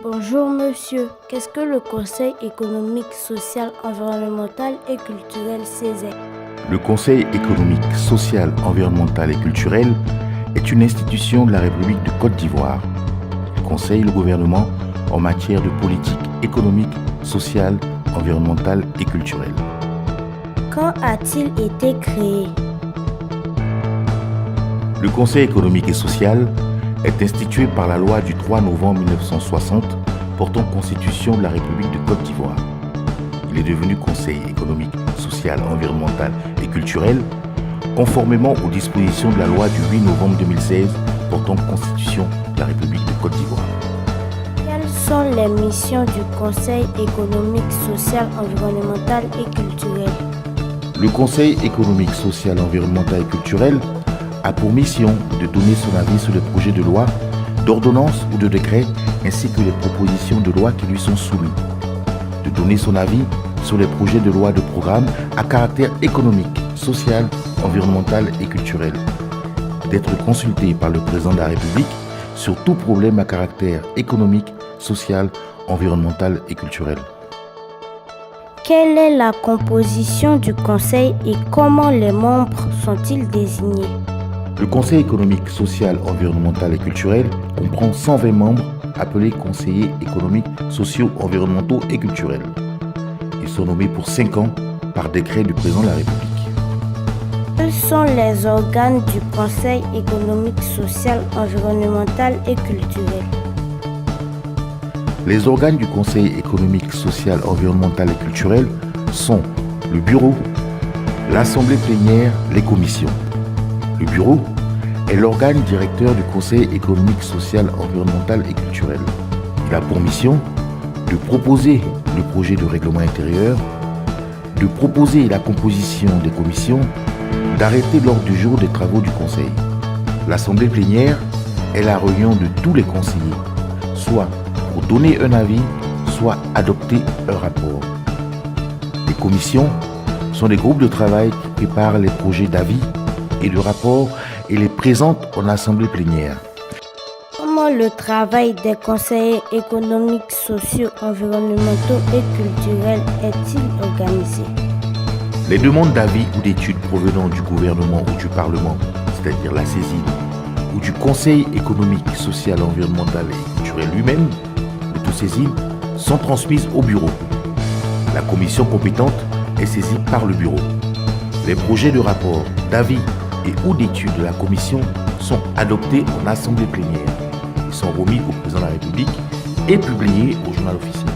Bonjour monsieur, qu'est-ce que le Conseil économique, social, environnemental et culturel CESE? Le Conseil économique, social, environnemental et culturel est une institution de la République de Côte d'Ivoire. Il conseille le gouvernement en matière de politique économique, sociale, environnementale et culturelle. Quand a-t-il été créé? Le Conseil économique et social est institué par la loi du 3 novembre 1960 portant Constitution de la République de Côte d'Ivoire. Il est devenu Conseil économique, social, environnemental et culturel conformément aux dispositions de la loi du 8 novembre 2016 portant Constitution de la République de Côte d'Ivoire. Quelles sont les missions du Conseil économique, social, environnemental et culturel? Le Conseil économique, social, environnemental et culturel a pour mission de donner son avis sur les projets de loi, d'ordonnance ou de décret, ainsi que les propositions de loi qui lui sont soumises. De donner son avis sur les projets de loi de programme à caractère économique, social, environnemental et culturel. D'être consulté par le président de la République sur tout problème à caractère économique, social, environnemental et culturel. Quelle est la composition du Conseil et comment les membres sont-ils désignés? Le Conseil économique, social, environnemental et culturel comprend 120 membres appelés conseillers économiques, sociaux, environnementaux et culturels. Ils sont nommés pour 5 ans par décret du président de la République. Quels sont les organes du Conseil économique, social, environnemental et culturel? Les organes du Conseil économique, social, environnemental et culturel sont le bureau, l'assemblée plénière, les commissions. Le bureau est l'organe directeur du Conseil économique, social, environnemental et culturel. Il a pour mission de proposer le projet de règlement intérieur, de proposer la composition des commissions, d'arrêter l'ordre du jour des travaux du Conseil. L'assemblée plénière est la réunion de tous les conseillers, soit pour donner un avis, soit adopter un rapport. Les commissions sont des groupes de travail qui préparent les projets d'avis et de rapport et les présentent en assemblée plénière. Comment le travail des conseillers économiques, sociaux, environnementaux et culturels est-il organisé? Les demandes d'avis ou d'études provenant du gouvernement ou du Parlement, c'est-à-dire la saisine, ou du Conseil économique, social, environnemental et culturel lui-même, saisine, sont transmises au bureau. La commission compétente est saisie par le bureau. Les projets de rapport, d'avis et ou d'études de la commission sont adoptés en assemblée plénière. Ils sont remis au président de la République et publiés au journal officiel.